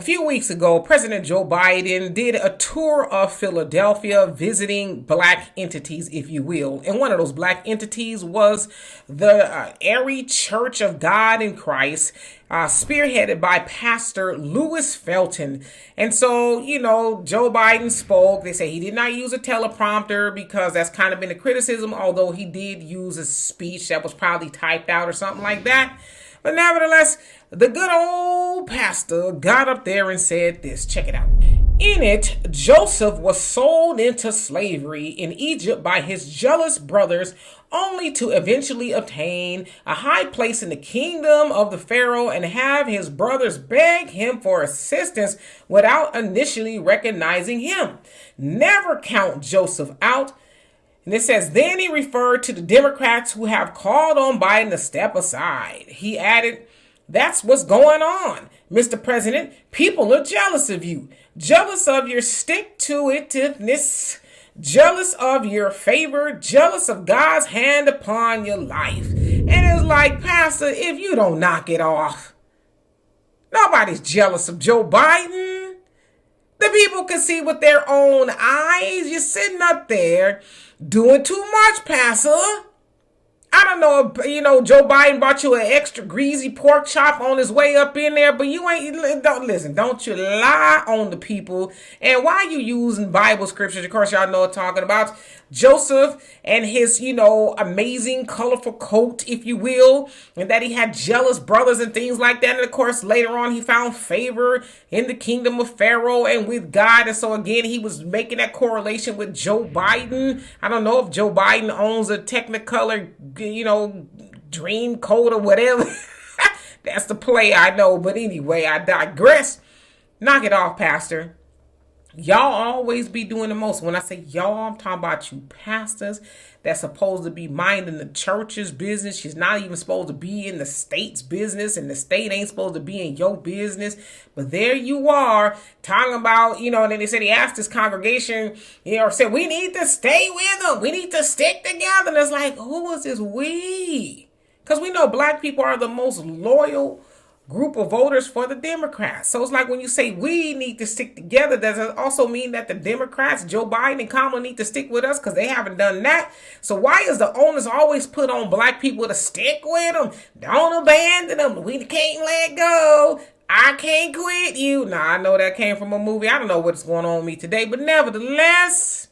A few weeks ago, President Joe Biden did a tour of Philadelphia visiting black entities, if you will. And one of those black entities was the Airy Church of God in Christ, spearheaded by Pastor Lewis Felton. And so, Joe Biden spoke. They say he did not use a teleprompter because that's kind of been a criticism, although he did use a speech that was probably typed out or something like that. But nevertheless, the good old pastor got up there and said this. Check it out. In it, Joseph was sold into slavery in Egypt by his jealous brothers, only to eventually obtain a high place in the kingdom of the Pharaoh and have his brothers beg him for assistance without initially recognizing him. Never count Joseph out. And it says, then he referred to the Democrats who have called on Biden to step aside. He added, that's what's going on, Mr. President. People are jealous of you, jealous of your stick-to-itiveness, jealous of your favor, jealous of God's hand upon your life. And it's like, Pastor, if you don't knock it off, nobody's jealous of Joe Biden. The people can see with their own eyes. You're sitting up there doing too much, Pastor. I don't know if, Joe Biden bought you an extra greasy pork chop on his way up in there, but don't you lie on the people. And why are you using Bible scriptures? Of course, y'all know what I'm talking about. Joseph and his, amazing colorful coat, if you will, and that he had jealous brothers and things like that. And of course, later on, he found favor in the kingdom of Pharaoh and with God. And so again, he was making that correlation with Joe Biden. I don't know if Joe Biden owns a Technicolor, dream coat or whatever. That's the play, I know. But anyway, I digress. Knock it off, Pastor. Y'all always be doing the most. When I say y'all, I'm talking about you pastors that's supposed to be minding the church's business. She's not even supposed to be in the state's business, and the state ain't supposed to be in your business. But there you are talking about, and then they said he asked his congregation, said, we need to stay with them. We need to stick together. And it's like, who is this we? Because we know black people are the most loyal group of voters for the Democrats. So it's like when you say we need to stick together, does it also mean that the Democrats, Joe Biden and Kamala, need to stick with us? Because they haven't done that. So why is the onus always put on black people to stick with them? Don't abandon them. We can't let go. I can't quit you. Now, I know that came from a movie. I don't know what's going on with me today. But nevertheless,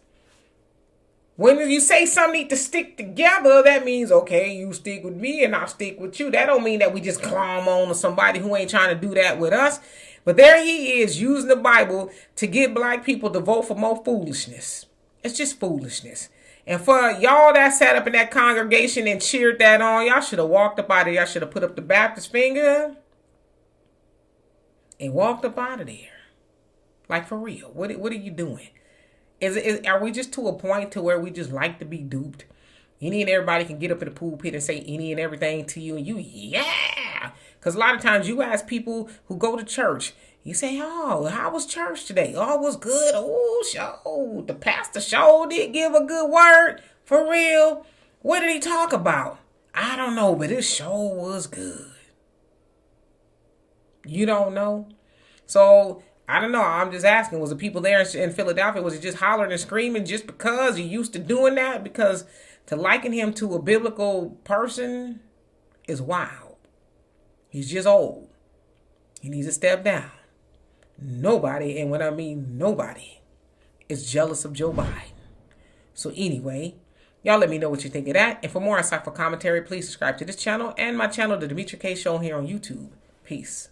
when you say some need to stick together, that means, okay, you stick with me and I'll stick with you. That don't mean that we just climb on to somebody who ain't trying to do that with us. But there he is using the Bible to get black people to vote for more foolishness. It's just foolishness. And for y'all that sat up in that congregation and cheered that on, y'all should have walked up out of there. Y'all should have put up the Baptist finger and walked up out of there. Like, for real. What are you doing? Are we just to a point to where we just like to be duped? Any and everybody can get up in the pulpit and say any and everything to you, and you, yeah. Because a lot of times you ask people who go to church, you say, oh, how was church today? Oh, it was good. Oh, the pastor sure did give a good word. For real. What did he talk about? I don't know, but it sure was good. You don't know? So I don't know. I'm just asking, was the people there in Philadelphia, was it just hollering and screaming just because you're used to doing that? Because to liken him to a biblical person is wild. He's just old. He needs to step down. Nobody, and when I mean nobody, is jealous of Joe Biden. So anyway, y'all let me know what you think of that. And for more insightful commentary, please subscribe to this channel and my channel, The Demetra Kaye Show, here on YouTube. Peace.